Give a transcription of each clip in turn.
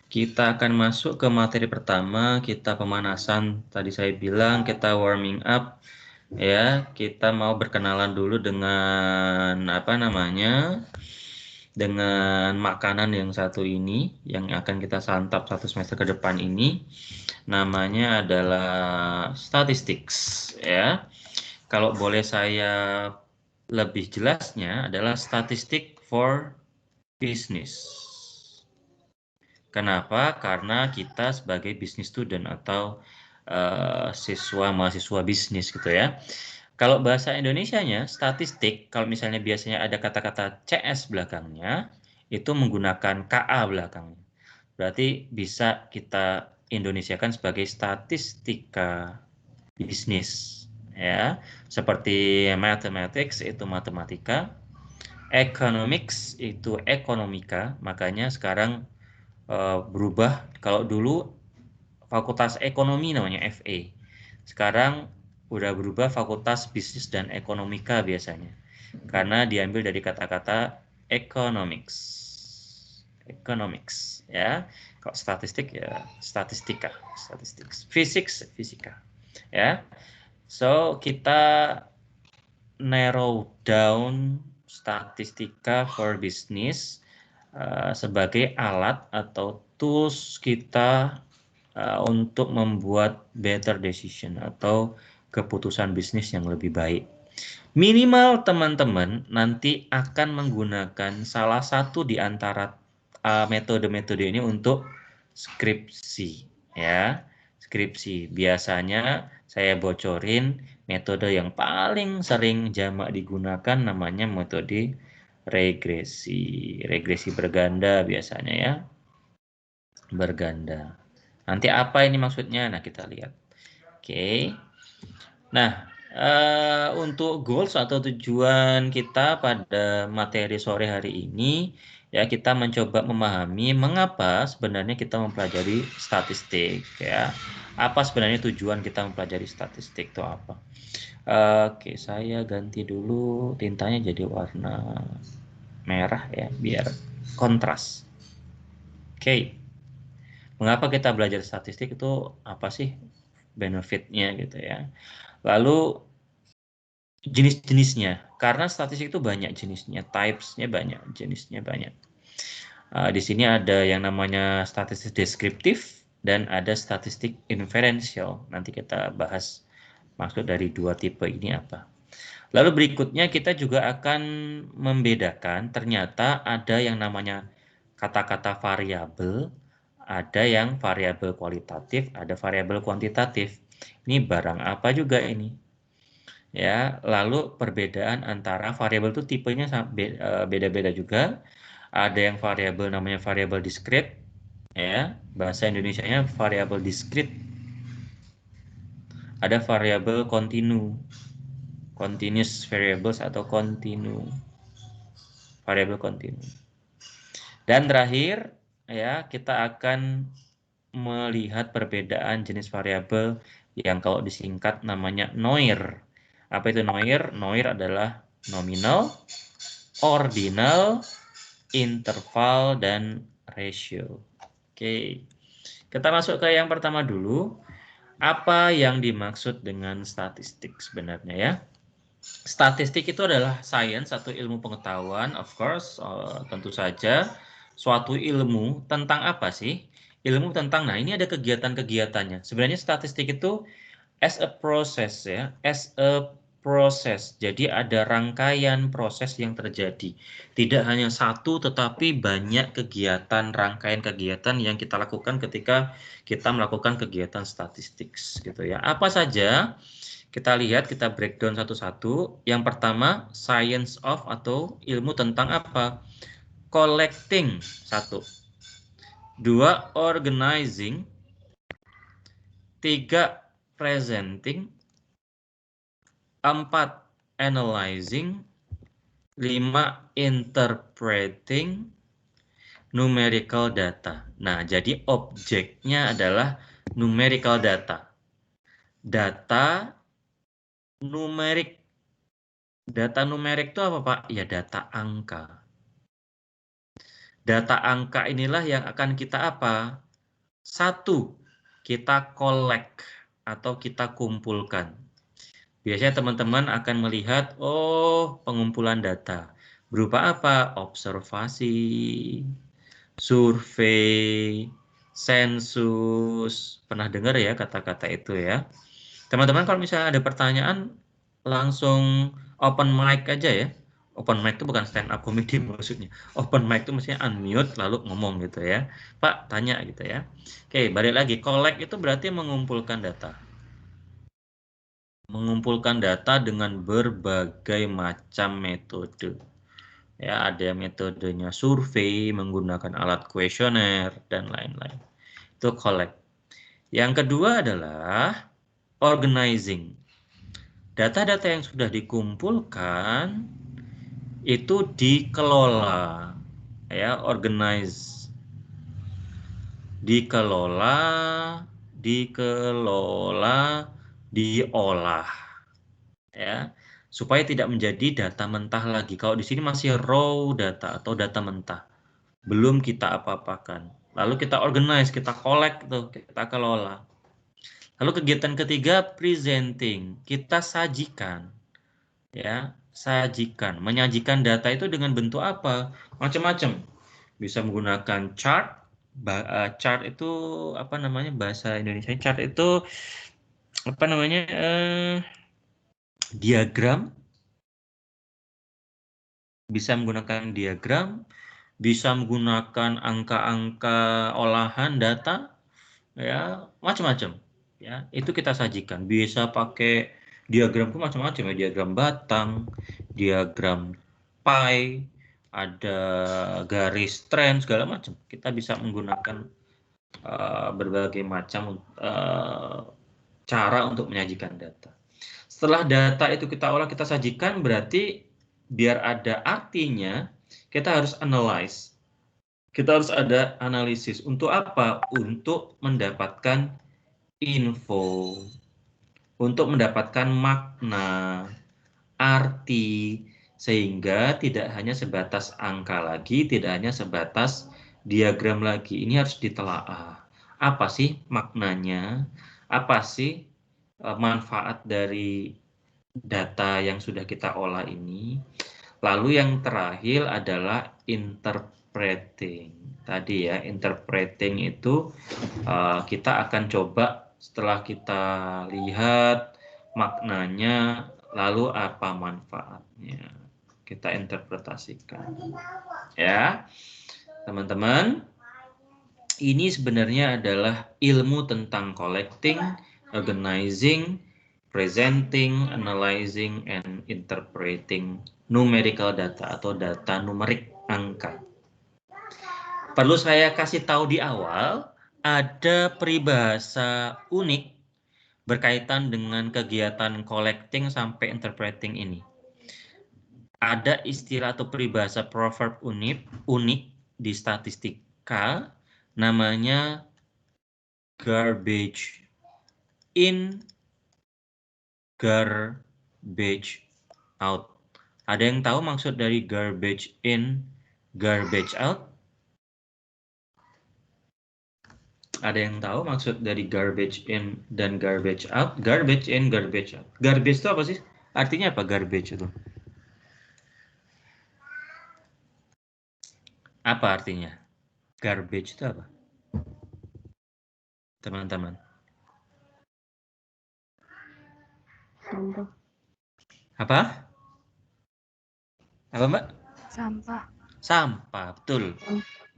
Kita akan masuk ke materi pertama, kita pemanasan. Tadi saya bilang kita warming up ya. Kita mau berkenalan dulu dengan dengan makanan yang satu ini yang akan kita santap 1 semester ke depan ini. Namanya adalah statistics ya. Kalau boleh saya lebih jelasnya adalah statistik for business. Kenapa? Karena kita sebagai business student atau mahasiswa bisnis gitu ya. Kalau bahasa Indonesianya statistik, kalau misalnya biasanya ada kata-kata CS belakangnya, itu menggunakan KA belakangnya. Berarti bisa kita Indonesiakan sebagai statistika bisnis ya. Seperti mathematics itu matematika, economics itu ekonomika, makanya sekarang berubah. Kalau dulu fakultas ekonomi namanya FE, sekarang udah berubah fakultas bisnis dan ekonomika biasanya, karena diambil dari kata-kata economics ya. Kalau statistik ya statistika, fisika ya. So kita narrow down statistika for business sebagai alat atau tools kita untuk membuat better decision atau keputusan bisnis yang lebih baik. Minimal teman-teman nanti akan menggunakan salah satu di antara metode-metode ini untuk skripsi ya. Skripsi biasanya saya bocorin metode yang paling sering jamak digunakan namanya metode regresi berganda biasanya ya, berganda. Nanti apa ini maksudnya? Nah, kita lihat. Oke. Nah, untuk goals atau tujuan kita pada materi sore hari ini, ya kita mencoba memahami mengapa sebenarnya kita mempelajari statistik, ya. Apa sebenarnya tujuan kita mempelajari statistik itu apa? Oke, saya ganti dulu tintanya jadi warna merah ya, biar kontras. Oke. Mengapa kita belajar statistik itu apa sih benefitnya gitu ya. Lalu jenis-jenisnya, karena statistik itu banyak jenisnya, types-nya banyak, jenisnya banyak. Di sini ada yang namanya statistik deskriptif dan ada statistik inferensial. Nanti kita bahas maksud dari dua tipe ini apa. Lalu berikutnya kita juga akan membedakan ternyata ada yang namanya kata-kata variabel, ada yang variabel kualitatif, ada variabel kuantitatif. Ini barang apa juga ini? Ya, lalu perbedaan antara variabel itu tipenya beda-beda juga. Ada yang variabel namanya variabel diskrit, ya, bahasa Indonesianya variabel diskrit. Ada variabel kontinu, continuous variables atau variabel kontinu. Dan terakhir, ya, kita akan melihat perbedaan jenis variabel yang kalau disingkat namanya NOIR. Apa itu NOIR? NOIR adalah nominal, ordinal, interval, dan ratio. Oke, kita masuk ke yang pertama dulu. Apa yang dimaksud dengan statistik sebenarnya ya? Statistik itu adalah sains atau ilmu pengetahuan, of course, tentu saja. Suatu ilmu tentang apa sih? Ilmu tentang, nah ini ada kegiatan-kegiatannya. Sebenarnya statistik itu as a process ya, as a process. Jadi ada rangkaian proses yang terjadi. Tidak hanya satu tetapi banyak kegiatan, rangkaian kegiatan yang kita lakukan ketika kita melakukan kegiatan statistik gitu ya. Apa saja? Kita lihat, kita breakdown satu-satu. Yang pertama, science of atau ilmu tentang apa? Collecting, satu. Dua, organizing. Tiga, presenting. Empat, analyzing. Lima, interpreting. Numerical data. Nah, jadi objeknya adalah numerical data. Data numerik. Data numerik itu apa, Pak? Ya, data angka. Data angka inilah yang akan kita apa? Satu, kita collect atau kita kumpulkan. Biasanya teman-teman akan melihat, oh, pengumpulan data. Berupa apa? Observasi, survei, sensus. Pernah dengar ya kata-kata itu ya? Teman-teman kalau misalnya ada pertanyaan, langsung open mic aja ya. Open mic itu bukan stand up comedy maksudnya. Open mic itu maksudnya unmute lalu ngomong gitu ya. Pak, tanya gitu ya. Oke, balik lagi. Collect itu berarti mengumpulkan data. Mengumpulkan data dengan berbagai macam metode. Ya, ada metodenya survei, menggunakan alat kuesioner, dan lain-lain. Itu collect. Yang kedua adalah organizing. Data-data yang sudah dikumpulkan itu dikelola, ya, organize, dikelola, diolah, ya, supaya tidak menjadi data mentah lagi. Kalau di sini masih raw data atau data mentah, belum kita apa-apakan. Lalu kita organize, kita collect tuh, kita kelola. Lalu kegiatan ketiga presenting, kita sajikan. Ya, sajikan, menyajikan data itu dengan bentuk apa? Macam-macam. Bisa menggunakan chart. Chart itu apa namanya bahasa Indonesia? Chart itu apa namanya? Diagram. Bisa menggunakan diagram, bisa menggunakan angka-angka olahan data, ya, macam-macam. Ya, itu kita sajikan. Bisa pakai diagram itu macam-macam ya, diagram batang, diagram pie, ada garis tren segala macam. Kita bisa menggunakan berbagai macam cara untuk menyajikan data. Setelah data itu kita olah, kita sajikan, berarti biar ada artinya, kita harus analyze. Kita harus ada analisis. Untuk apa? Untuk mendapatkan info, untuk mendapatkan makna, arti, sehingga tidak hanya sebatas angka lagi, tidak hanya sebatas diagram lagi. Ini harus ditelaah. Apa sih maknanya? Apa sih manfaat dari data yang sudah kita olah ini? Lalu yang terakhir adalah interpreting. Tadi ya, interpreting itu kita akan coba setelah kita lihat maknanya, lalu apa manfaatnya. Kita interpretasikan. Ya, teman-teman, ini sebenarnya adalah ilmu tentang collecting, organizing, presenting, analyzing, and interpreting numerical data atau data numerik angka. Perlu saya kasih tahu di awal, ada peribahasa unik berkaitan dengan kegiatan collecting sampai interpreting ini. Ada istilah atau peribahasa proverb unik di statistika, namanya garbage in, garbage out. Ada yang tahu maksud dari garbage in, garbage out? Ada yang tahu maksud dari garbage in dan garbage out? Garbage in, garbage out. Garbage itu apa sih? Artinya apa garbage itu? Apa artinya? Garbage itu apa? Teman-teman. Sampah. Apa? Apa, Mbak? Sampah. Sampah, betul.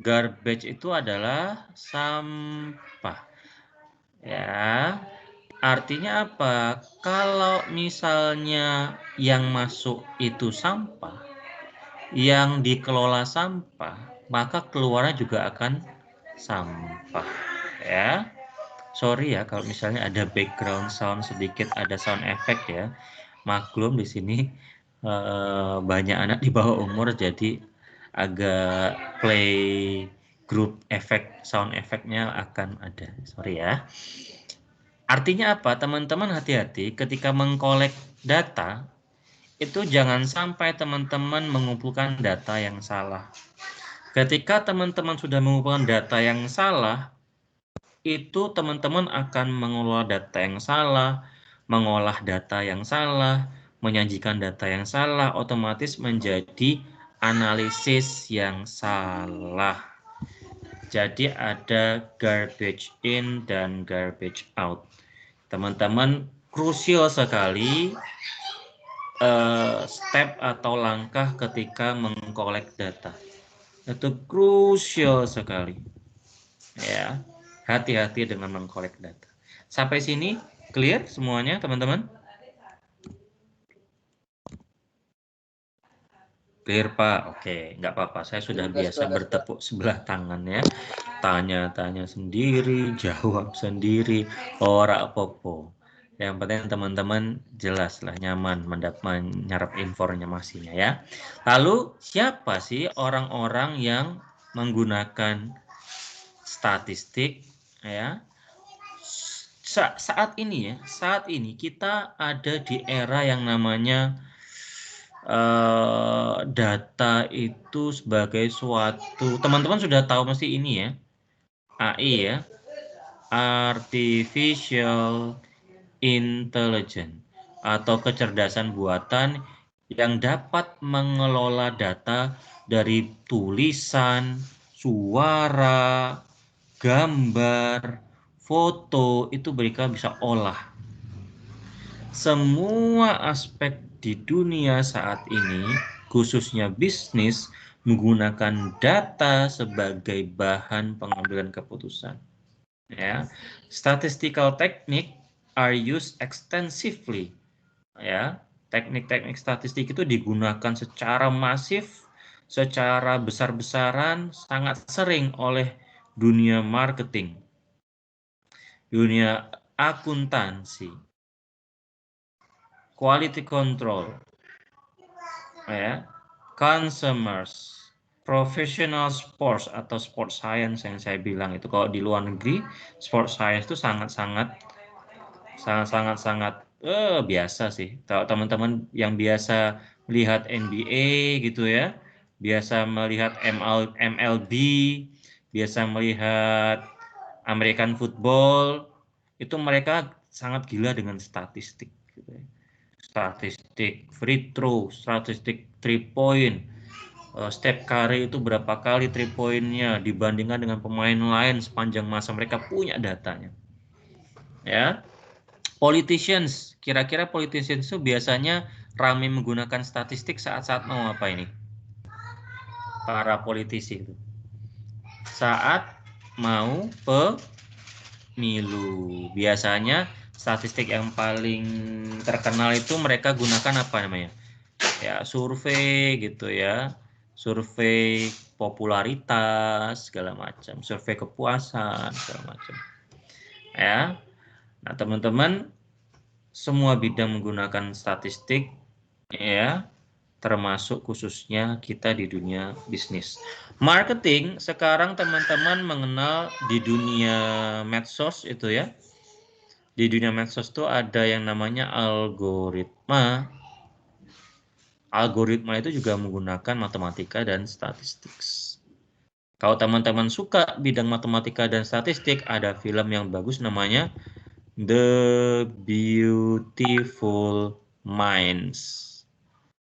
Garbage itu adalah sampah. Ya. Artinya apa? Kalau misalnya yang masuk itu sampah, yang dikelola sampah, maka keluarnya juga akan sampah. Ya. Sorry ya kalau misalnya ada background sound sedikit, ada sound effect ya. Maklum di sini banyak anak di bawah umur, jadi agak play group effect, sound effectnya akan ada. Sorry ya. Artinya apa? Teman-teman hati-hati ketika mengkolek data, itu jangan sampai teman-teman mengumpulkan data yang salah. Ketika teman-teman sudah mengumpulkan data yang salah, itu teman-teman akan mengelola data yang salah, mengolah data yang salah, menyajikan data yang salah, otomatis menjadi analisis yang salah. Jadi ada garbage in dan garbage out. Teman-teman, krusial sekali step atau langkah ketika mengkolek data. Itu krusial sekali. Ya, hati-hati dengan mengkolek data. Sampai sini clear semuanya, teman-teman? Clear, Pak? Oke, nggak apa-apa. Saya sudah biasa bertepuk sebelah tangan ya. Tanya-tanya sendiri, jawab sendiri, ora popo. Yang penting teman-teman jelas lah, nyaman menyerap informasinya ya. Lalu siapa sih orang-orang yang menggunakan statistik ya? Saat ini kita ada di era yang namanya data itu sebagai suatu, teman-teman sudah tahu mesti ini ya, AI ya, Artificial Intelligence atau kecerdasan buatan yang dapat mengelola data dari tulisan, suara, gambar, foto, itu mereka bisa olah. Semua aspek di dunia saat ini, khususnya bisnis, menggunakan data sebagai bahan pengambilan keputusan. Ya, statistical technique are used extensively. Ya, teknik-teknik statistik itu digunakan secara masif, secara besar-besaran, sangat sering oleh dunia marketing, dunia akuntansi, quality control, ya, consumers, professional sports atau sport science yang saya bilang itu. Kalau di luar negeri, sport science itu sangat biasa sih. Kalau teman-teman yang biasa melihat NBA gitu ya, biasa melihat MLB, biasa melihat American football, itu mereka sangat gila dengan statistik gitu ya. Statistik free throw, statistik 3 point, Steph Curry itu berapa kali 3 pointnya dibandingkan dengan pemain lain sepanjang masa, mereka punya datanya. Ya, politicians, kira-kira politicians itu biasanya ramai menggunakan statistik saat-saat mau apa ini? Para politisi itu saat mau pemilu, biasanya statistik yang paling terkenal itu mereka gunakan apa namanya? Ya, survei gitu ya, survei popularitas segala macam, survei kepuasan segala macam. Ya, nah teman-teman, semua bidang menggunakan statistik ya, termasuk khususnya kita di dunia bisnis. Marketing sekarang teman-teman mengenal di dunia medsos itu ya. Di dunia medsos itu ada yang namanya algoritma. Algoritma itu juga menggunakan matematika dan statistik. Kalau teman-teman suka bidang matematika dan statistik, ada film yang bagus namanya The Beautiful Minds.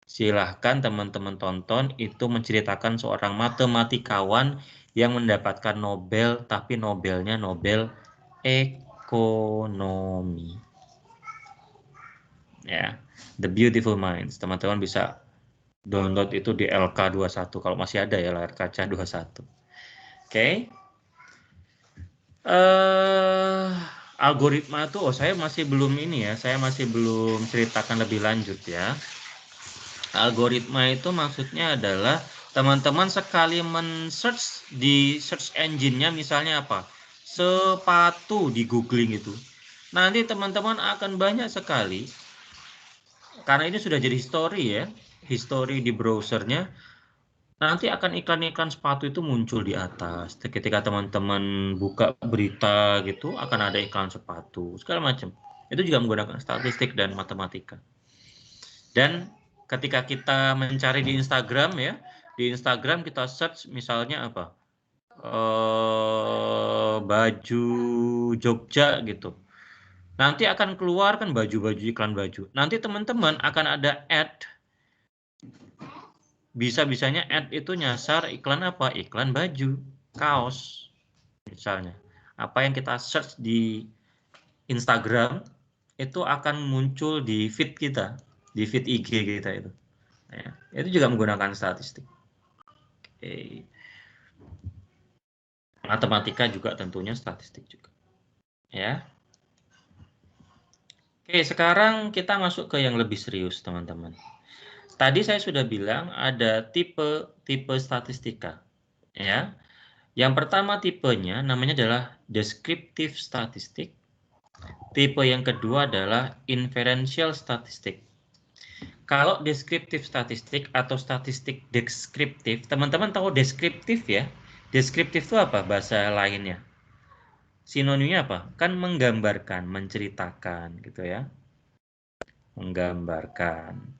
Silahkan teman-teman tonton, itu menceritakan seorang matematikawan yang mendapatkan Nobel, tapi Nobelnya Nobel ekonomi. Ya, The Beautiful Minds. Teman-teman bisa download itu di LK21 kalau masih ada ya, layar kaca 21. Oke. Algoritma itu, saya masih belum ini ya, saya masih belum ceritakan lebih lanjut ya. Algoritma itu maksudnya adalah teman-teman sekali men-search di search engine-nya, misalnya apa? Sepatu di googling itu. Nanti teman-teman akan banyak sekali, karena ini sudah jadi history ya, history di browsernya, nanti akan iklan-iklan sepatu itu muncul di atas. Ketika teman-teman buka berita gitu, akan ada iklan sepatu, segala macam. Itu juga menggunakan statistik dan matematika. Dan ketika kita mencari di Instagram ya, Di Instagram kita search misalnya apa? Baju Jogja gitu. Nanti akan keluar kan baju-baju, iklan baju. Nanti teman-teman akan ada ad. Bisa-bisanya ad itu nyasar iklan apa? Iklan baju, kaos misalnya. Apa yang kita search di Instagram itu akan muncul di feed kita, di feed IG kita itu. Ya, itu juga menggunakan statistik. Oke. Matematika juga tentunya statistik juga. Ya. Oke, sekarang kita masuk ke yang lebih serius, teman-teman. Tadi saya sudah bilang ada tipe statistika. Ya. Yang pertama tipenya namanya adalah descriptive statistik. Tipe yang kedua adalah inferential statistik. Kalau deskriptif statistik atau statistik deskriptif, teman-teman tahu deskriptif ya? Deskriptif itu apa bahasa lainnya? Sinonimnya apa? Kan menggambarkan, menceritakan gitu ya. Menggambarkan,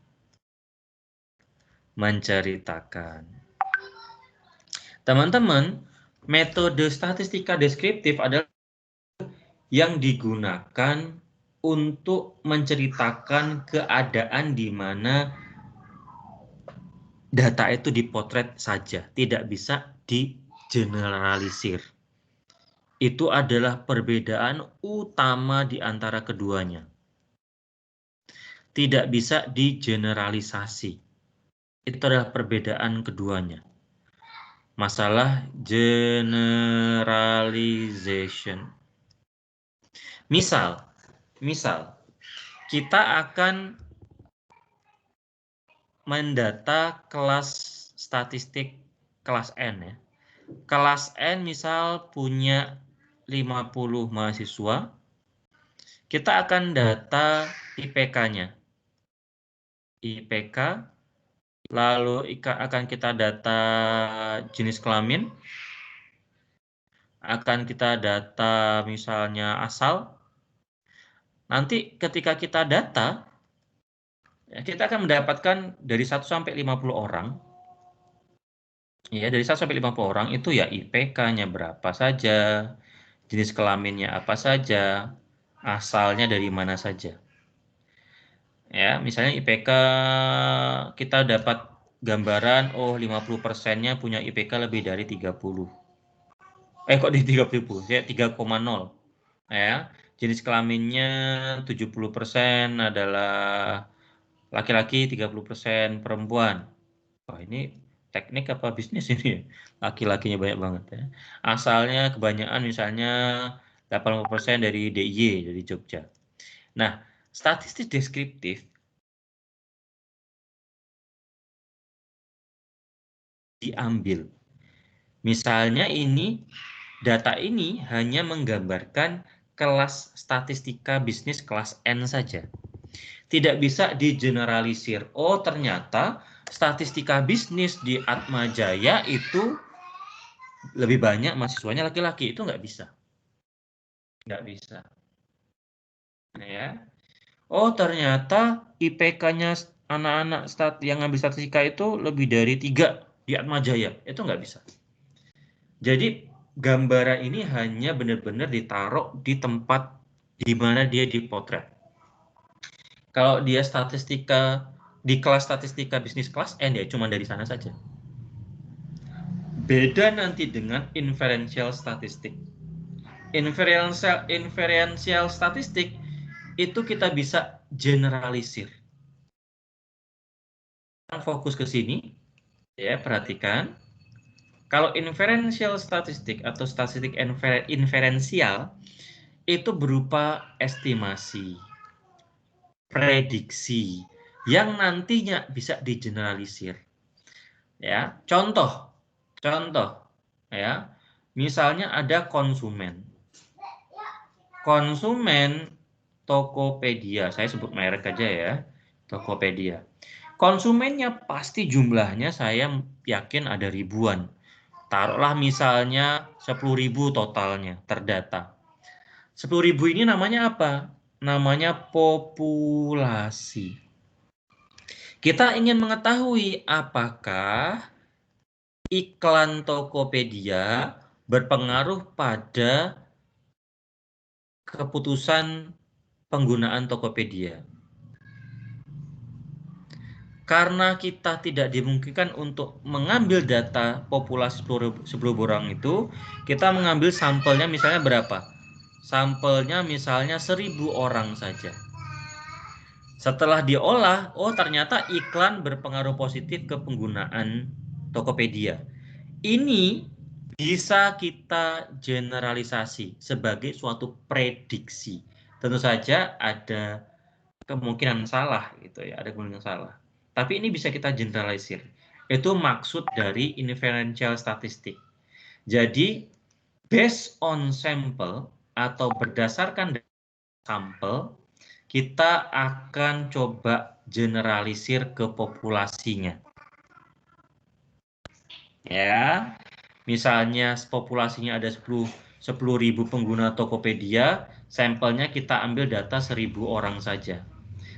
menceritakan. Teman-teman, metode statistika deskriptif adalah yang digunakan untuk menceritakan keadaan di mana data itu dipotret saja, tidak bisa digeneralisir. Itu adalah perbedaan utama di antara keduanya. Tidak bisa digeneralisasi. Itu adalah perbedaan keduanya. Masalah generalization. Misal, kita akan mendata kelas statistik kelas N ya. Kelas N misal punya 50 mahasiswa, kita akan data IPK-nya. IPK, lalu akan kita data jenis kelamin, akan kita data misalnya asal. Nanti ketika kita data, ya, kita akan mendapatkan dari 1 sampai 50 orang. Ya, dari 1 sampai 50 orang itu ya IPK-nya berapa saja, jenis kelaminnya apa saja, asalnya dari mana saja. Ya, misalnya IPK kita dapat gambaran, oh 50%-nya punya IPK lebih dari 30. Kok di 30? Ya, 3,0. Ya, jenis kelaminnya 70% adalah laki-laki, 30% perempuan. Wah, ini teknik apa bisnis ini? Laki-lakinya banyak banget ya. Asalnya kebanyakan misalnya 80% dari DIY, dari Jogja. Nah, statistik deskriptif diambil. Misalnya data ini hanya menggambarkan kelas statistika bisnis kelas N saja. Tidak bisa digeneralisir. Oh, ternyata statistika bisnis di Atmajaya itu lebih banyak mahasiswanya laki-laki. Itu nggak bisa. Nggak bisa. Ya. Oh, ternyata IPK-nya anak-anak yang ngambil statistika itu lebih dari 3 di Atmajaya. Itu nggak bisa. Jadi gambaran ini hanya benar-benar ditaruh di tempat di mana dia dipotret. Kalau dia statistika di kelas statistika bisnis kelas N ya cuma dari sana saja. Beda nanti dengan inferential statistik. Inferential statistik itu kita bisa generalisir. Fokus ke sini, ya perhatikan. Kalau inferential statistik atau statistik inferensial itu berupa estimasi, prediksi yang nantinya bisa digeneralisir. Ya, contoh, ya, misalnya ada konsumen Tokopedia, saya sebut merek aja ya, Tokopedia. Konsumennya pasti jumlahnya saya yakin ada ribuan. Taruhlah misalnya 10.000 totalnya terdata. 10.000 ini namanya apa? Namanya populasi. Kita ingin mengetahui apakah iklan Tokopedia berpengaruh pada keputusan penggunaan Tokopedia. Karena kita tidak dimungkinkan untuk mengambil data populasi 10.000 orang itu, kita mengambil sampelnya misalnya berapa? Sampelnya misalnya 1.000 orang saja. Setelah diolah, oh ternyata iklan berpengaruh positif ke penggunaan Tokopedia. Ini bisa kita generalisasi sebagai suatu prediksi. Tentu saja ada kemungkinan salah gitu ya, ada kemungkinan salah. Tapi ini bisa kita generalisir. Itu maksud dari inferential statistik. Jadi based on sample atau berdasarkan sampel, kita akan coba generalisir ke populasinya. Ya, misalnya populasinya ada 10.000 pengguna Tokopedia, sampelnya kita ambil data 1.000 orang saja.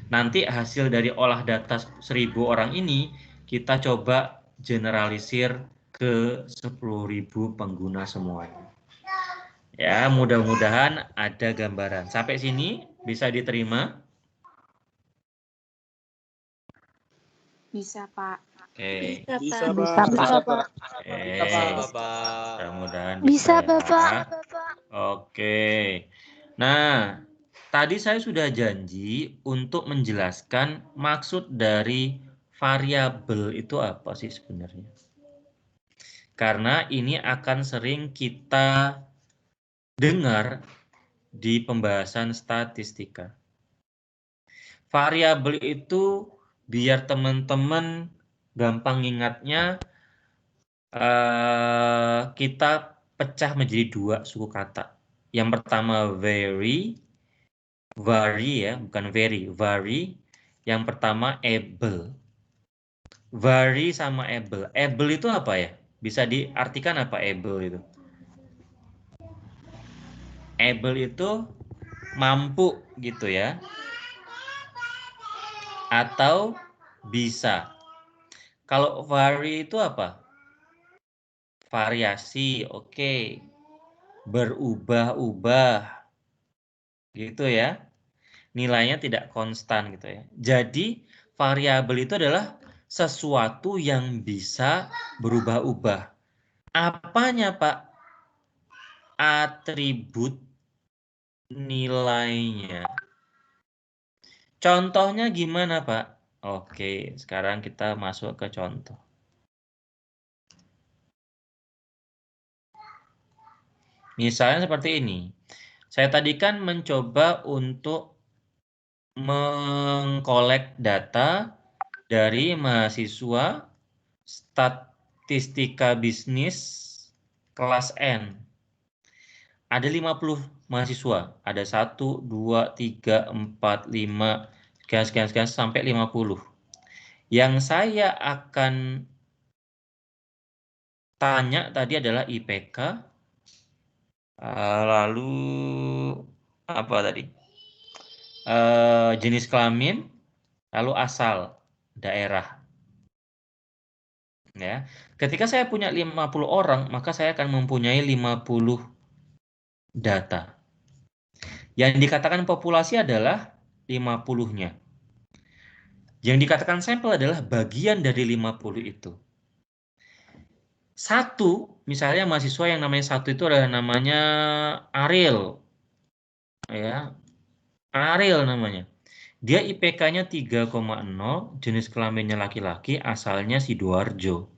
Nanti hasil dari olah data 1.000 orang ini kita coba generalisir ke 10.000 pengguna semuanya. Ya, mudah-mudahan ada gambaran. Sampai sini bisa diterima? Bisa, Pak. Oke. Bisa, Pak. Bisa, Bisa, Pak. Pak. Oke. Bapak. Mudah-mudahan Bisa, ya. Bapak. Oke. Nah, tadi saya sudah janji untuk menjelaskan maksud dari variabel itu apa sih sebenarnya. Karena ini akan sering kita dengar di pembahasan statistika. Variabel itu biar teman-teman gampang ingatnya, kita pecah menjadi 2 suku kata. Yang pertama vary ya, bukan very, vary. Yang pertama able. Vary sama able. Able itu apa ya? Bisa diartikan apa able itu? Able itu mampu gitu ya. Atau bisa. Kalau vary itu apa? Variasi, oke. Berubah-ubah. Gitu ya. Nilainya tidak konstan gitu ya. Jadi variabel itu adalah sesuatu yang bisa berubah-ubah. Apanya, Pak? Atribut nilainya. Contohnya gimana, Pak? Oke, sekarang kita masuk ke contoh. Misalnya seperti ini. Saya tadi kan mencoba untuk mengkolek data dari mahasiswa statistika bisnis kelas N. Ada 50 mahasiswa. Ada 1, 2, 3, 4, 5, sekian sampai 50. Yang saya akan tanya tadi adalah IPK. Lalu apa tadi? Jenis kelamin, lalu asal daerah. Ya. Ketika saya punya 50 orang, maka saya akan mempunyai 50 data. Yang dikatakan populasi adalah 50-nya. Yang dikatakan sampel adalah bagian dari 50 itu. Satu, misalnya mahasiswa yang namanya satu itu adalah namanya Ariel. Ya. Ariel namanya. Dia IPK-nya 3,0, jenis kelaminnya laki-laki, asalnya Sidoarjo.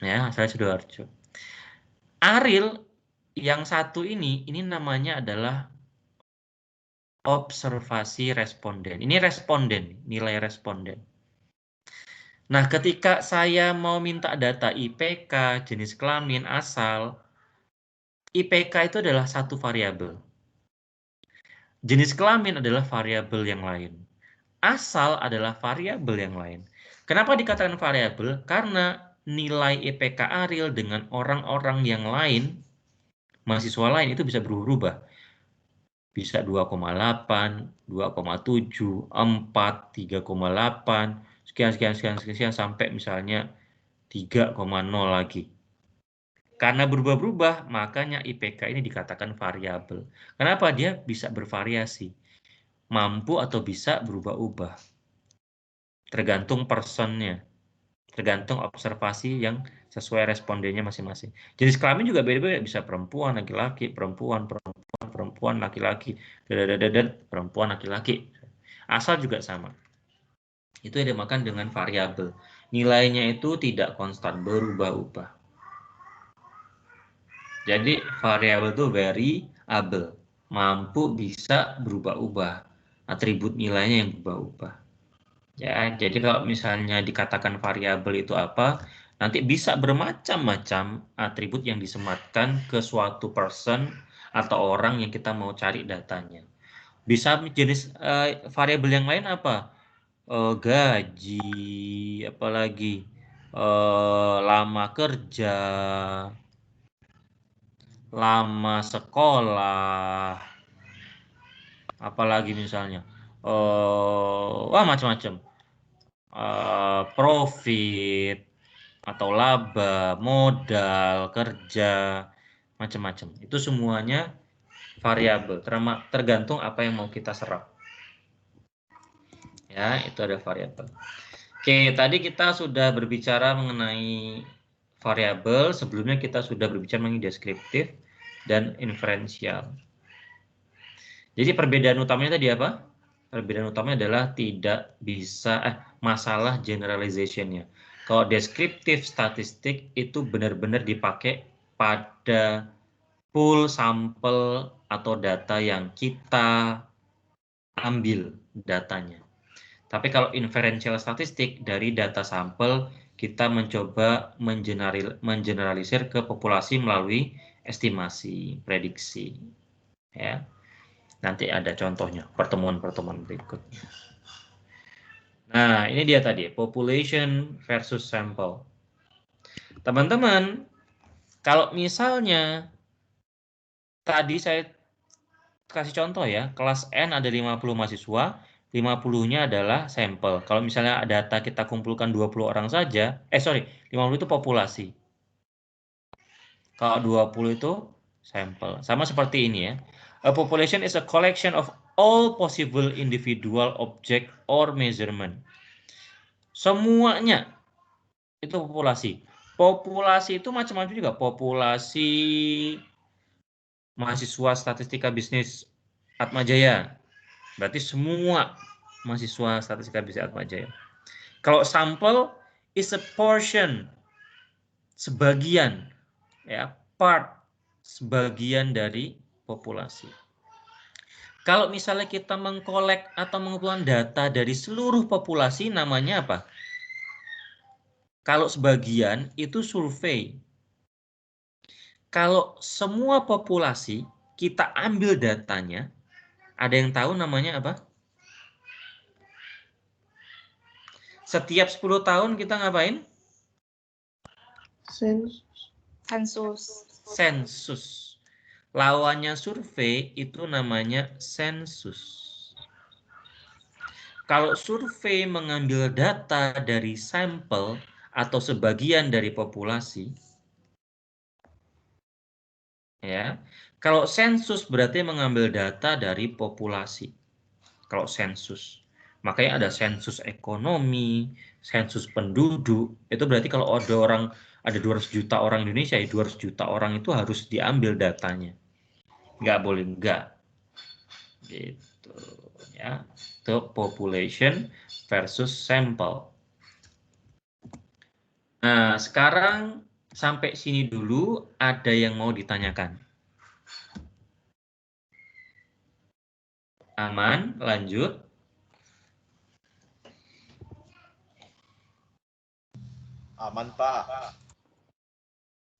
Ya, asalnya Sidoarjo. Ariel yang satu ini namanya adalah observasi responden. Ini responden, nilai responden. Nah, ketika saya mau minta data IPK, jenis kelamin, asal, IPK itu adalah satu variabel. Jenis kelamin adalah variabel yang lain. Asal adalah variabel yang lain. Kenapa dikatakan variabel? Karena nilai IPK Ariel dengan orang-orang yang lain, mahasiswa lain itu bisa berubah. Bisa 2,8, 2,7, 4, 3,8, sekian sampai misalnya 3,0 lagi. Karena berubah-ubah, makanya IPK ini dikatakan variabel. Kenapa? Dia bisa bervariasi. Mampu atau bisa berubah-ubah. Tergantung personnya. Tergantung observasi yang sesuai respondennya masing-masing. Jenis kelamin juga beda-beda. Bisa perempuan, laki-laki, perempuan, laki-laki, perempuan, laki-laki. Asal juga sama. Itu yang dimakan dengan variabel. Nilainya itu tidak konstan, berubah-ubah. Jadi variabel itu variable, mampu bisa berubah-ubah, atribut nilainya yang berubah-ubah. Ya, jadi kalau misalnya dikatakan variabel itu apa, nanti bisa bermacam-macam atribut yang disematkan ke suatu person atau orang yang kita mau cari datanya. Bisa jenis variabel yang lain apa? Gaji, apalagi lama kerja, lama sekolah, apalagi misalnya, wah macam-macam, profit atau laba, modal, kerja, macam-macam. Itu semuanya variabel, tergantung apa yang mau kita serap. Ya, itu ada variabel. Oke, tadi kita sudah berbicara mengenai variabel, sebelumnya kita sudah berbicara mengenai deskriptif dan inferensial. Jadi perbedaan utamanya tadi apa? Perbedaan utamanya adalah tidak bisa masalah generalization-nya. Kalau deskriptif statistik itu benar-benar dipakai pada pool sampel atau data yang kita ambil datanya. Tapi kalau inferential statistik dari data sampel kita mencoba mengeneralisir ke populasi melalui estimasi, prediksi. Ya. Nanti ada contohnya, pertemuan-pertemuan berikutnya. Nah, ini dia tadi, population versus sample. Teman-teman, kalau misalnya tadi saya kasih contoh ya, kelas N ada 50 mahasiswa, 50-nya adalah sampel. Kalau misalnya data kita kumpulkan 20 orang saja, 50 itu populasi. Kalau 20 itu sampel. Sama seperti ini ya. A population is a collection of all possible individual object or measurement. Semuanya itu populasi. Populasi itu macam-macam juga. Populasi mahasiswa statistika bisnis Atmajaya. Berarti semua mahasiswa statistika bisnis Atmajaya. Kalau sampel is a portion, sebagian, ya, part, sebagian dari populasi. Kalau misalnya kita mengkolek atau mengumpulkan data dari seluruh populasi, namanya apa? Kalau sebagian itu survei. Kalau semua populasi kita ambil datanya, ada yang tahu namanya apa? Setiap 10 tahun kita ngapain? Sensus. Lawannya survei itu namanya sensus. Kalau survei mengambil data dari sampel atau sebagian dari populasi, ya. Kalau sensus berarti mengambil data dari populasi. Kalau sensus. Makanya ada sensus ekonomi, sensus penduduk. Itu berarti kalau ada 200 juta orang Indonesia, ya 200 juta orang itu harus diambil datanya. Nggak boleh enggak. Gitu ya. Itu population versus sample. Nah, sekarang sampai sini dulu ada yang mau ditanyakan. Aman, lanjut. Aman, Pak.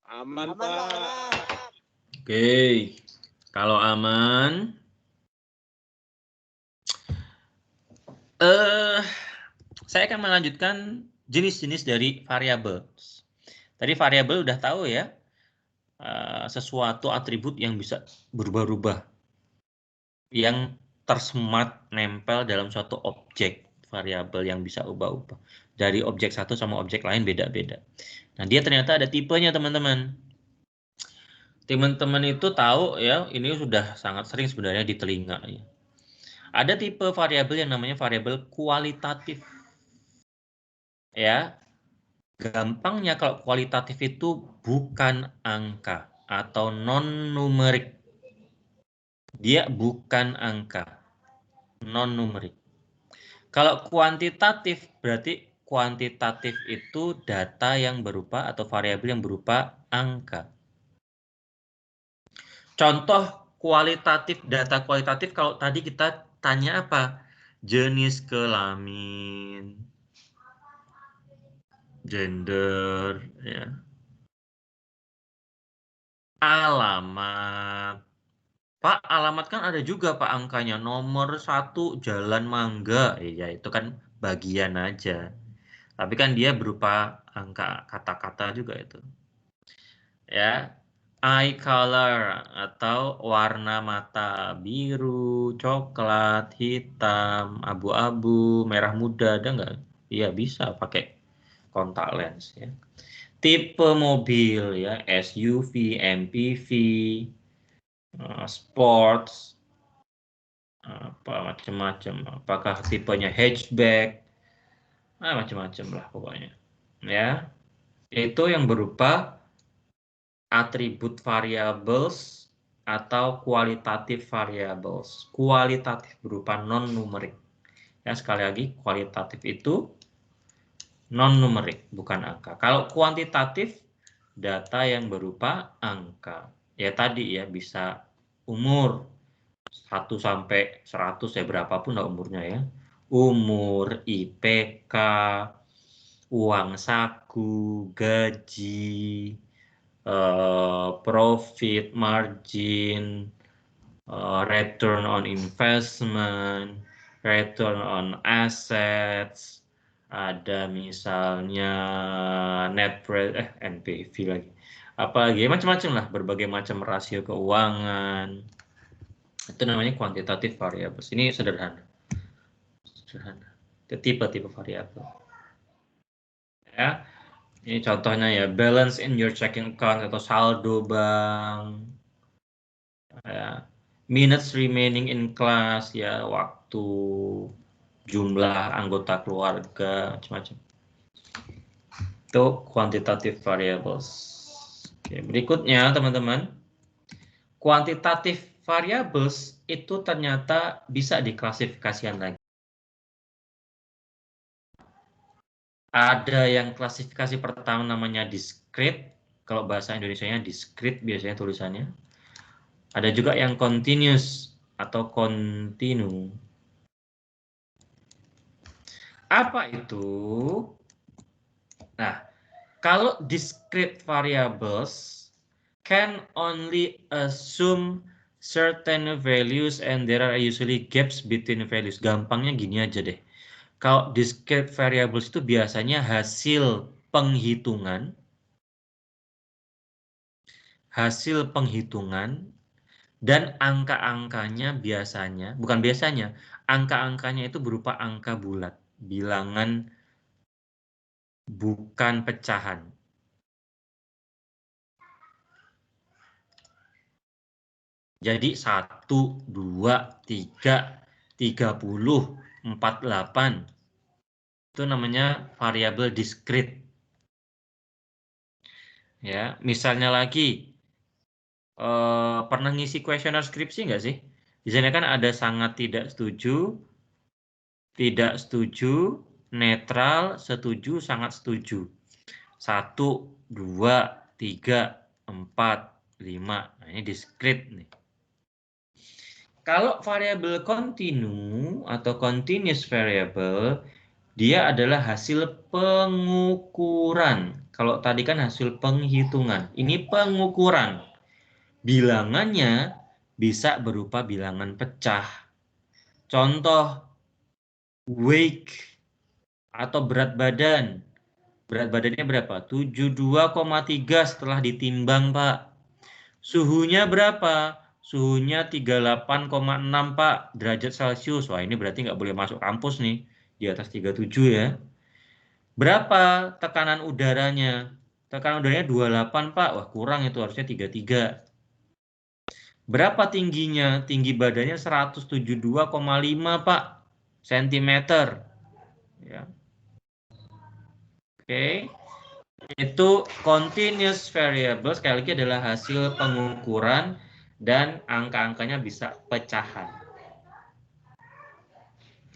Aman, Pak. Oke. Kalau aman, saya akan melanjutkan jenis-jenis dari variabel. Tadi variabel udah tahu ya, sesuatu atribut yang bisa berubah-ubah, yang tersemat nempel dalam suatu objek. variabel yang bisa ubah-ubah. Dari objek satu sama objek lain beda-beda. Nah, dia ternyata ada tipenya, teman-teman. Teman-teman itu tahu ya, ini sudah sangat sering sebenarnya di telinga ya. Ada tipe variabel yang namanya variabel kualitatif. Ya. Gampangnya kalau kualitatif itu bukan angka atau non-numerik. Dia bukan angka, non-numerik. Kalau kuantitatif, berarti kuantitatif itu data yang berupa atau variabel yang berupa angka. Contoh kualitatif, data kualitatif kalau tadi kita tanya apa? Jenis kelamin, gender, ya. Alamat. Pak, alamat kan ada juga Pak angkanya. Nomor 1 Jalan Mangga. Iya, itu kan bagian aja. Tapi kan dia berupa angka kata-kata juga itu. Ya. Eye color atau warna mata biru, coklat, hitam, abu-abu, merah muda, ada nggak? Iya bisa pakai kontak lens ya. Tipe mobil ya, SUV, MPV, sports, apa macam-macam. Apakah tipenya hatchback? Macam-macam lah pokoknya. Ya, itu yang berupa atribut variables atau kualitatif variables. Kualitatif berupa non-numerik. Ya, sekali lagi kualitatif itu non-numerik, bukan angka. Kalau kuantitatif, data yang berupa angka. Ya tadi ya, bisa umur 1 sampai 100 ya, berapapun lah umurnya ya. Umur, IPK, uang saku, gaji, profit margin, return on investment, return on assets, ada misalnya NPV lagi, apalagi macam-macam lah, berbagai macam rasio keuangan. Itu namanya quantitative variables. Ini sederhana. Itu tipe-tipe variabel. Ya, ini contohnya ya, balance in your checking account atau saldo bank. Ya, minutes remaining in class ya, waktu, jumlah anggota keluarga, macam-macam. Itu quantitative variables. Oke, berikutnya teman-teman, quantitative variables itu ternyata bisa diklasifikasikan lagi. Ada yang klasifikasi pertama namanya discrete, kalau bahasa Indonesianya discrete biasanya tulisannya. Ada juga yang continuous atau kontinu. Apa itu? Nah, kalau discrete variables can only assume certain values and there are usually gaps between values. Gampangnya gini aja deh. Kalau discrete variables itu biasanya hasil penghitungan dan angka-angkanya biasanya, bukan biasanya, angka-angkanya itu berupa angka bulat, bilangan bukan pecahan. Jadi 1, 2, 3, 30, 48. Itu namanya variabel discrete. Ya, misalnya lagi, pernah ngisi kuesioner skripsi nggak sih? Di sana kan ada sangat tidak setuju, netral, setuju, sangat setuju. 1, 2, 3, 4, 5. Nah, ini discrete nih. Kalau variabel kontinu atau continuous variable, dia adalah hasil pengukuran. Kalau tadi kan hasil penghitungan. Ini pengukuran. Bilangannya bisa berupa bilangan pecah. Contoh, weight atau berat badan. Berat badannya berapa? 72,3 setelah ditimbang, Pak. Suhunya berapa? Suhunya 38,6 Pak derajat Celcius. Wah, ini berarti nggak boleh masuk kampus nih. di atas 37 ya. Berapa tekanan udaranya? Tekanan udaranya 28, Pak. Wah, kurang itu, harusnya 33. Berapa tingginya? Tinggi badannya 172,5, Pak. Sentimeter. Ya. Oke. Itu continuous variable, sekali lagi adalah hasil pengukuran dan angka-angkanya bisa pecahan.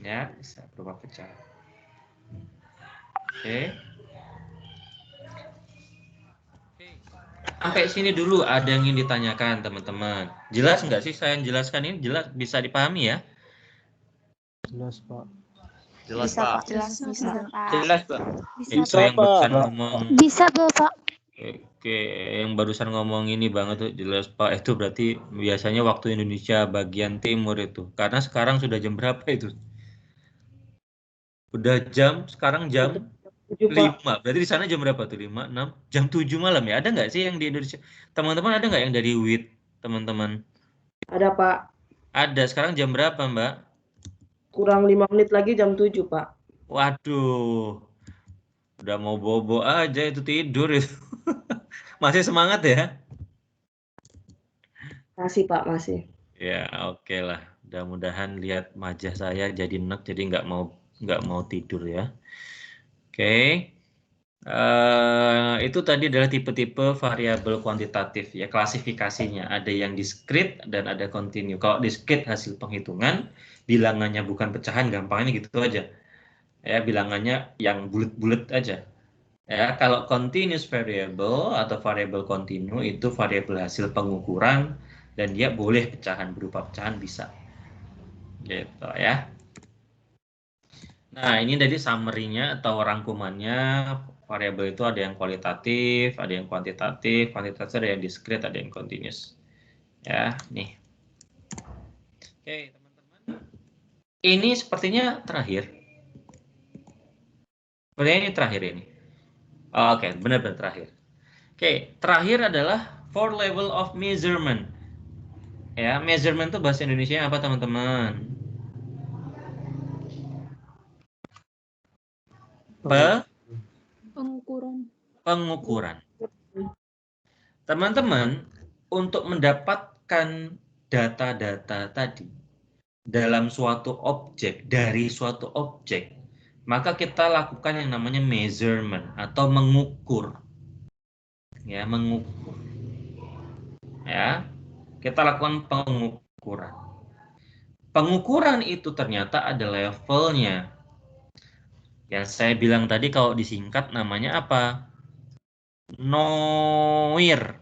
Ya, bisa berupa pecahan. Oke. Sampai sini dulu ada yang ingin ditanyakan, teman-teman. Jelas nggak sih saya yang jelaskan ini? Jelas, bisa dipahami ya? Jelas, Pak. Jelas, Bisa, Pak. Pak. Jelas, bisa. Jelas, Pak. Bisa, Itu yang barusan ngomong. Bisa, Bapak. Oke, yang barusan ngomong ini banget tuh, jelas Pak. Itu berarti biasanya waktu Indonesia bagian timur itu. Karena sekarang sudah jam berapa itu? Udah sekarang jam 5. Berarti di sana jam berapa tuh? 5, 6, jam 7 malam ya? Ada nggak sih yang di Indonesia? Teman-teman ada nggak yang dari WIT, teman-teman? Ada, Pak. Ada. Sekarang jam berapa, Mbak? Kurang 5 menit lagi jam 7, Pak. Waduh. Udah mau bobo aja itu tidur itu. Masih semangat ya? Masih, Pak, masih. Ya, oke lah. Mudah-mudahan lihat wajah saya jadi enak, jadi nggak mau tidur ya. Oke. Itu tadi adalah tipe-tipe variabel kuantitatif ya, klasifikasinya. Ada yang discrete dan ada continue. Kalau discrete hasil penghitungan, bilangannya bukan pecahan, gampangnya gitu aja. Ya, bilangannya yang bulat-bulat aja. Ya, kalau continuous variable atau variable kontinu itu variabel hasil pengukuran dan dia boleh pecahan, berupa pecahan bisa. Gitu ya. Nah, ini dari summary-nya atau rangkumannya. Variabel itu ada yang kualitatif, ada yang kuantitatif, ada yang discrete, ada yang continuous. Ya, nih. Oke, teman-teman. Ini sepertinya terakhir. Sepertinya ini terakhir ini. Oh, oke, benar-benar terakhir. Oke, terakhir adalah 4 level of measurement. Ya, measurement itu bahasa Indonesia apa, teman-teman? Pengukuran. Teman-teman, untuk mendapatkan data-data tadi dalam suatu objek, dari suatu objek, maka kita lakukan yang namanya measurement atau mengukur. Ya, mengukur. Ya, kita lakukan pengukuran. Pengukuran itu ternyata ada levelnya. Yang saya bilang tadi kalau disingkat namanya apa? Noir.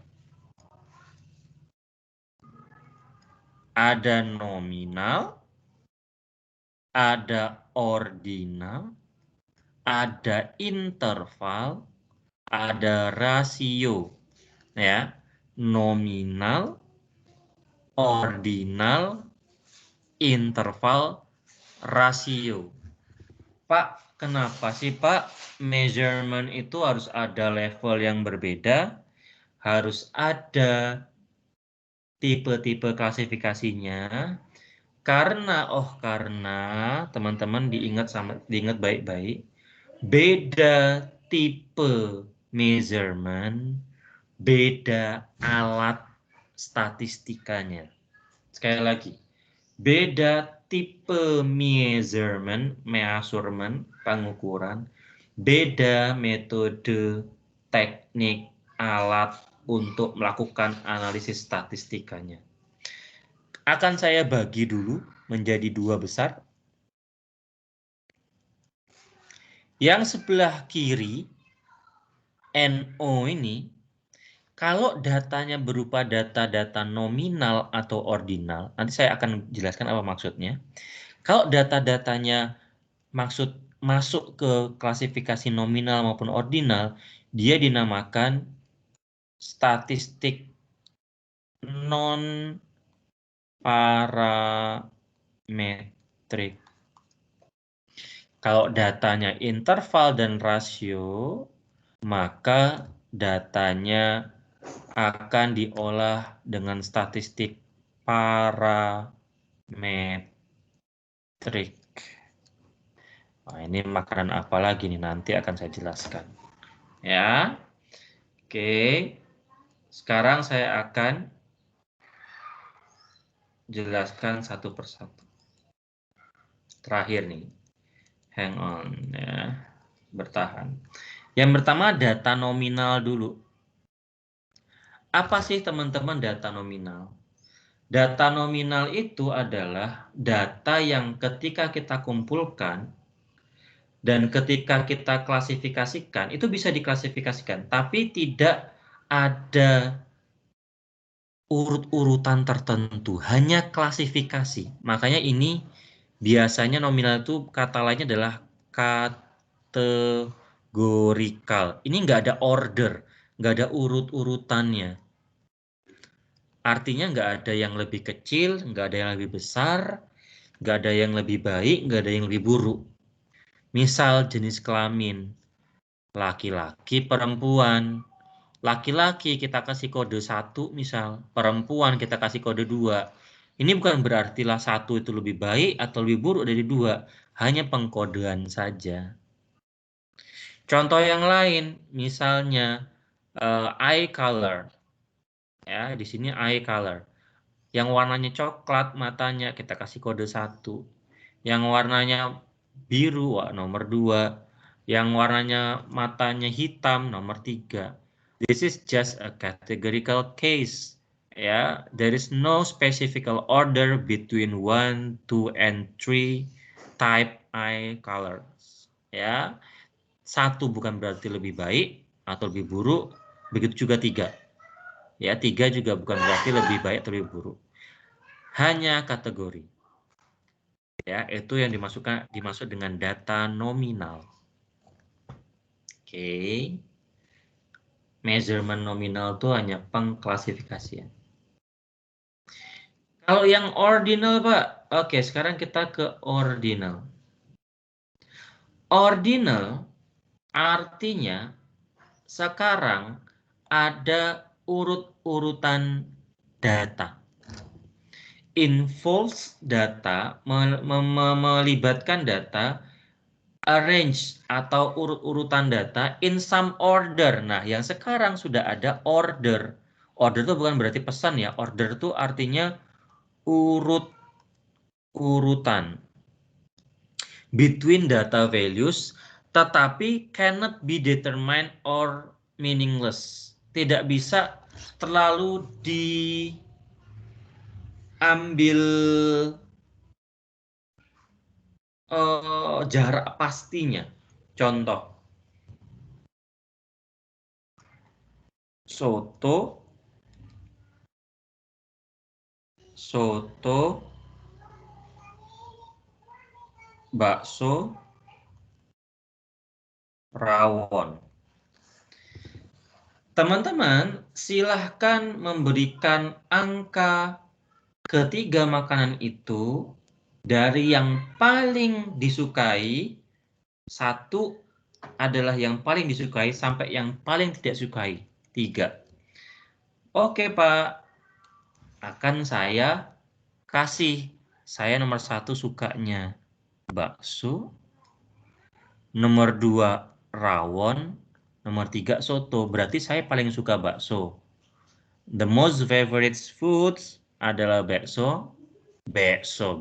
Ada nominal, ada ordinal, ada interval, ada rasio. Ya, nominal, ordinal, interval, rasio. Pak, kenapa sih Pak measurement itu harus ada level yang berbeda? Harus ada tipe-tipe klasifikasinya. Karena teman-teman diingat baik-baik, beda tipe measurement, beda alat statistikanya. Sekali lagi, beda tipe measurement, pengukuran, beda metode teknik alat untuk melakukan analisis statistikanya. Akan saya bagi dulu menjadi 2 besar. Yang sebelah kiri, NO ini, kalau datanya berupa data-data nominal atau ordinal, nanti saya akan jelaskan apa maksudnya. Kalau data-datanya masuk ke klasifikasi nominal maupun ordinal, dia dinamakan statistik non-parametrik. Kalau datanya interval dan rasio, maka datanya akan diolah dengan statistik parametrik. Nah, ini makanan apa lagi nih? Nanti akan saya jelaskan. Ya. Oke. Sekarang saya akan jelaskan satu persatu. Terakhir nih. Hang on ya. Bertahan. Yang pertama data nominal dulu. Apa sih teman-teman data nominal? Data nominal itu adalah data yang ketika kita kumpulkan dan ketika kita klasifikasikan, itu bisa diklasifikasikan, tapi tidak ada urut-urutan tertentu, hanya klasifikasi. Makanya ini biasanya nominal itu kata lainnya adalah kategorikal. Ini nggak ada order, nggak ada urut-urutannya. Artinya nggak ada yang lebih kecil, nggak ada yang lebih besar, nggak ada yang lebih baik, nggak ada yang lebih buruk. Misal jenis kelamin, laki-laki, perempuan. Laki-laki kita kasih kode 1 misal, perempuan kita kasih kode 2. Ini bukan berartilah 1 itu lebih baik atau lebih buruk dari 2, hanya pengkodean saja. Contoh yang lain, misalnya eye color. Ya, di sini eye color. Yang warnanya coklat matanya kita kasih kode 1. Yang warnanya biru nomor 2. Yang warnanya matanya hitam nomor 3. This is just a categorical case. Ya, there is no specific order between 1, 2, and 3 type eye colors. Ya, 1 bukan berarti lebih baik atau lebih buruk, begitu juga 3. Ya, 3 juga bukan berarti lebih baik atau lebih buruk. Hanya kategori. Ya, itu yang dimaksud dengan data nominal. Oke. Measurement nominal itu hanya pengklasifikasian. Kalau yang ordinal, Pak. Oke, sekarang kita ke ordinal. Ordinal artinya sekarang ada urut-urutan data. Involves data, melibatkan data, arrange atau urut-urutan data in some order. Nah, yang sekarang sudah ada order. Order itu bukan berarti pesan ya. Order itu artinya urut-urutan. Between data values, tetapi cannot be determined or meaningless. Tidak bisa terlalu diambil jarak pastinya. Contoh, soto, bakso, rawon. Teman-teman, silahkan memberikan angka ketiga makanan itu dari yang paling disukai, 1 adalah yang paling disukai sampai yang paling tidak sukai, 3. Oke, Pak. Akan saya kasih. Saya nomor 1 sukanya bakso, nomor 2 rawon, nomor 3 soto. Berarti saya paling suka bakso. The most favorite foods adalah bakso. Bakso.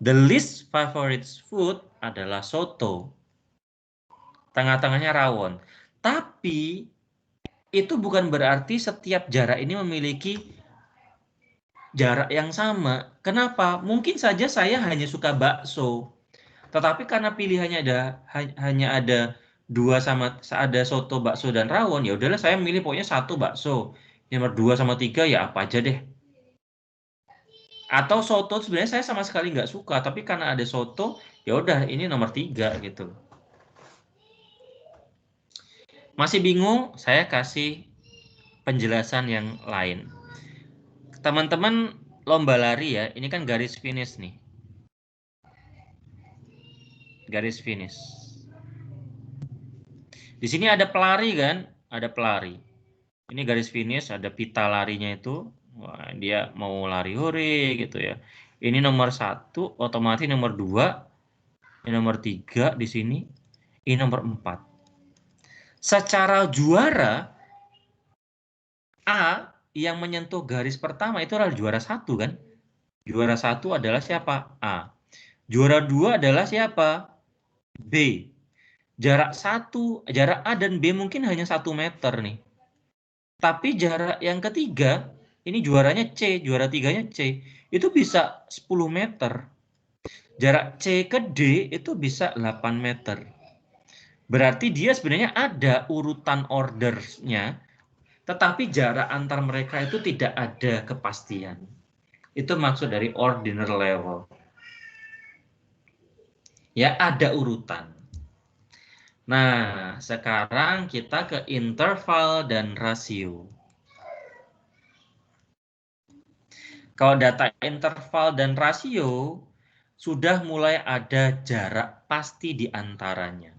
The least favorite food adalah soto. Tengah-tengahnya rawon. Tapi itu bukan berarti setiap jarak ini memiliki jarak yang sama. Kenapa? Mungkin saja saya hanya suka bakso. Tetapi karena pilihannya hanya ada 2 sama ada soto, bakso dan rawon, ya udahlah saya milih pokoknya 1 bakso. Nomor 2 sama 3 ya apa aja deh. Atau soto sebenarnya saya sama sekali nggak suka, tapi karena ada soto, ya udah ini nomor 3 gitu. Masih bingung? Saya kasih penjelasan yang lain. Teman-teman lomba lari ya, ini kan garis finish nih. Garis finish. Di sini ada pelari kan? Ada pelari. Ini garis finish, ada pita larinya itu. Wah, dia mau lari hore gitu ya. Ini nomor 1, otomatis nomor 2 Ini nomor 3 di sini. Ini nomor 4. Secara juara, A yang menyentuh garis pertama itu adalah juara 1 kan? Juara 1 adalah siapa? A. Juara 2 adalah siapa? B. Jarak A dan B mungkin hanya 1 meter nih. Tapi jarak yang ketiga, ini juaranya C, juara 3-nya C, itu bisa 10 meter. Jarak C ke D itu bisa 8 meter. Berarti dia sebenarnya ada urutan ordersnya, tetapi jarak antar mereka itu tidak ada kepastian. Itu maksud dari ordinal level. Ya, ada urutan. Nah, sekarang kita ke interval dan rasio. Kalau data interval dan rasio, sudah mulai ada jarak pasti di antaranya.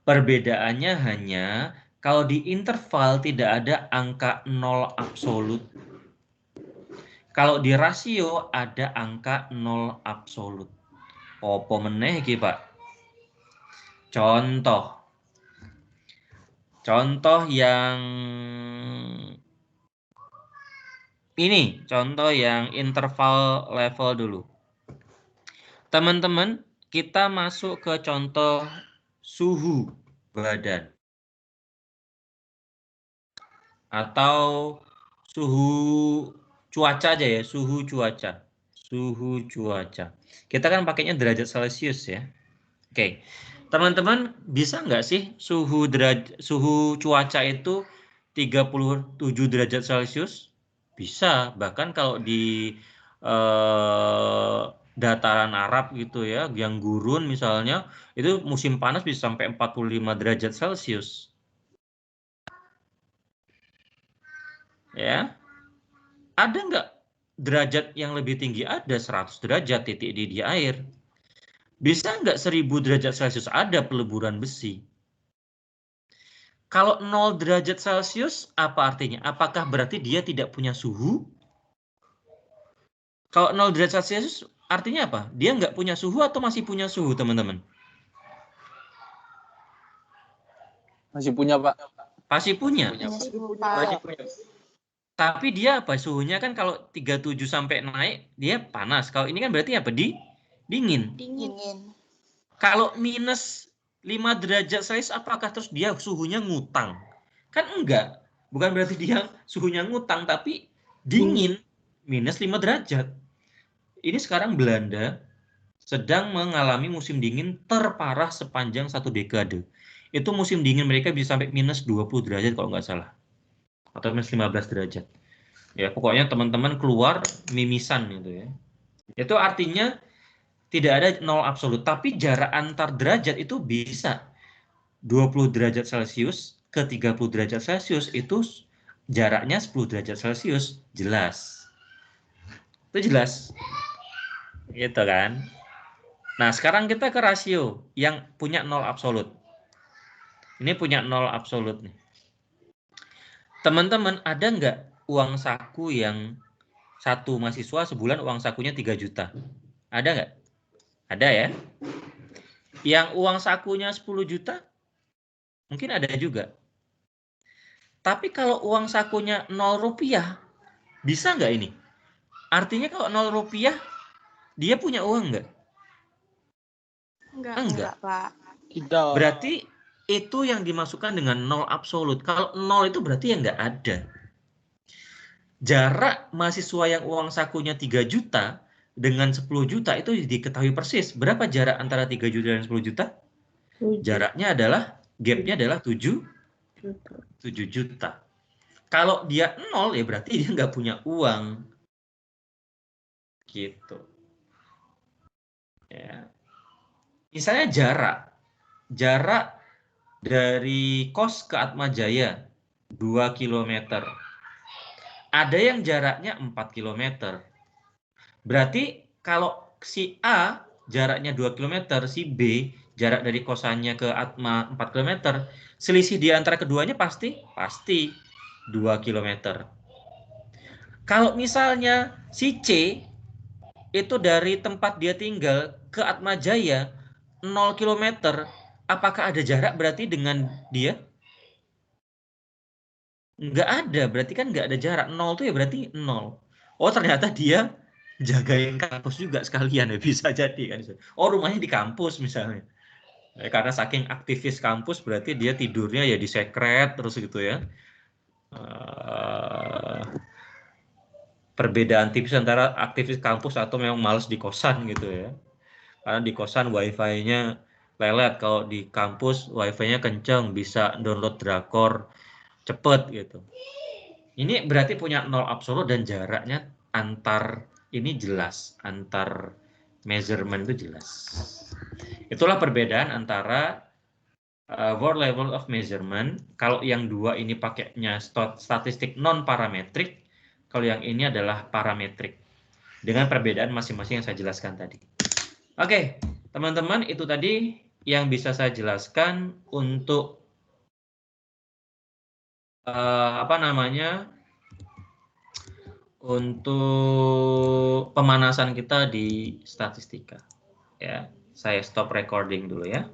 Perbedaannya hanya kalau di interval tidak ada angka 0 absolut. Kalau di rasio ada angka 0 absolut. Apa meneh iki, Pak? Contoh yang ini, contoh yang interval level dulu. Teman-teman, kita masuk ke contoh suhu badan. Atau suhu cuaca aja ya, suhu cuaca. Suhu cuaca. Kita kan pakainya derajat Celcius ya. Oke. Teman-teman, bisa nggak sih suhu cuaca itu 37 derajat Celcius? Bisa, bahkan kalau di dataran Arab gitu ya, yang gurun misalnya, itu musim panas bisa sampai 45 derajat Celcius. Ya. Ada nggak derajat yang lebih tinggi? Ada 100 derajat titik di air. Bisa nggak 1000 derajat Celcius? Ada peleburan besi. Kalau 0 derajat Celcius, apa artinya? Apakah berarti dia tidak punya suhu? Kalau 0 derajat Celcius, artinya apa? Dia nggak punya suhu atau masih punya suhu, teman-teman? Masih punya, Pak. Pasti punya. Masih punya. Tapi dia apa? Suhunya kan kalau 37 sampai naik, dia panas. Kalau ini kan berarti apa? Dingin. Kalau minus 5 derajat Celcius, apakah terus dia suhunya ngutang? Kan enggak. Bukan berarti dia suhunya ngutang, tapi dingin. Minus 5 derajat. Ini sekarang Belanda sedang mengalami musim dingin terparah sepanjang 1 dekade. Itu musim dingin mereka bisa sampai minus 20 derajat kalau nggak salah. Atau minus 15 derajat. Ya, pokoknya teman-teman keluar mimisan gitu ya. Itu artinya tidak ada 0 absolut, tapi jarak antar derajat itu bisa 20 derajat Celcius ke 30 derajat Celcius itu jaraknya 10 derajat Celcius, jelas. Itu jelas. Gitu kan. Nah, sekarang kita ke rasio yang punya 0 absolut. Ini punya 0 absolut nih. Teman-teman, ada nggak uang saku yang satu mahasiswa sebulan uang sakunya 3 juta? Ada nggak? Ada ya. Yang uang sakunya 10 juta? Mungkin ada juga. Tapi kalau uang sakunya 0 rupiah, bisa nggak ini? Artinya kalau 0 rupiah, dia punya uang nggak? Enggak. Pak. Tidak. Berarti itu yang dimasukkan dengan 0 absolut. Kalau 0 itu berarti yang nggak ada. Jarak mahasiswa yang uang sakunya 3 juta dengan 10 juta itu diketahui persis. Berapa jarak antara 3 juta dan 10 juta? Jaraknya adalah, gapnya adalah 7 juta. Kalau dia 0 ya berarti dia nggak punya uang. Gitu. Ya. Misalnya jarak dari Kos ke Atmajaya 2 km. Ada yang jaraknya 4 km. Berarti kalau si A jaraknya 2 km, si B jarak dari kosannya ke Atma 4 km, selisih di antara keduanya pasti 2 km. Kalau misalnya si C itu dari tempat dia tinggal ke Atmajaya 0 km, apakah ada jarak berarti dengan dia? Nggak ada, berarti kan nggak ada jarak. 0 tuh ya berarti 0. Oh, ternyata dia jagain kampus juga sekalian ya, bisa jadi kan. Oh, rumahnya di kampus misalnya. Karena saking aktivis kampus berarti dia tidurnya ya di sekret terus gitu ya. Perbedaan tipis antara aktivis kampus atau memang males di kosan gitu ya. Karena di kosan wifi-nya lelet, kalau di kampus wifi-nya kenceng, bisa download drakor cepet gitu. Ini berarti punya 0 absolut dan jaraknya antar ini jelas, antar measurement itu jelas. Itulah perbedaan antara word level of measurement. Kalau yang dua ini pakainya statistik non parametrik, kalau yang ini adalah parametrik. Dengan perbedaan masing-masing yang saya jelaskan tadi. Oke, teman-teman, itu tadi yang bisa saya jelaskan untuk untuk pemanasan kita di statistika. Ya, saya stop recording dulu ya.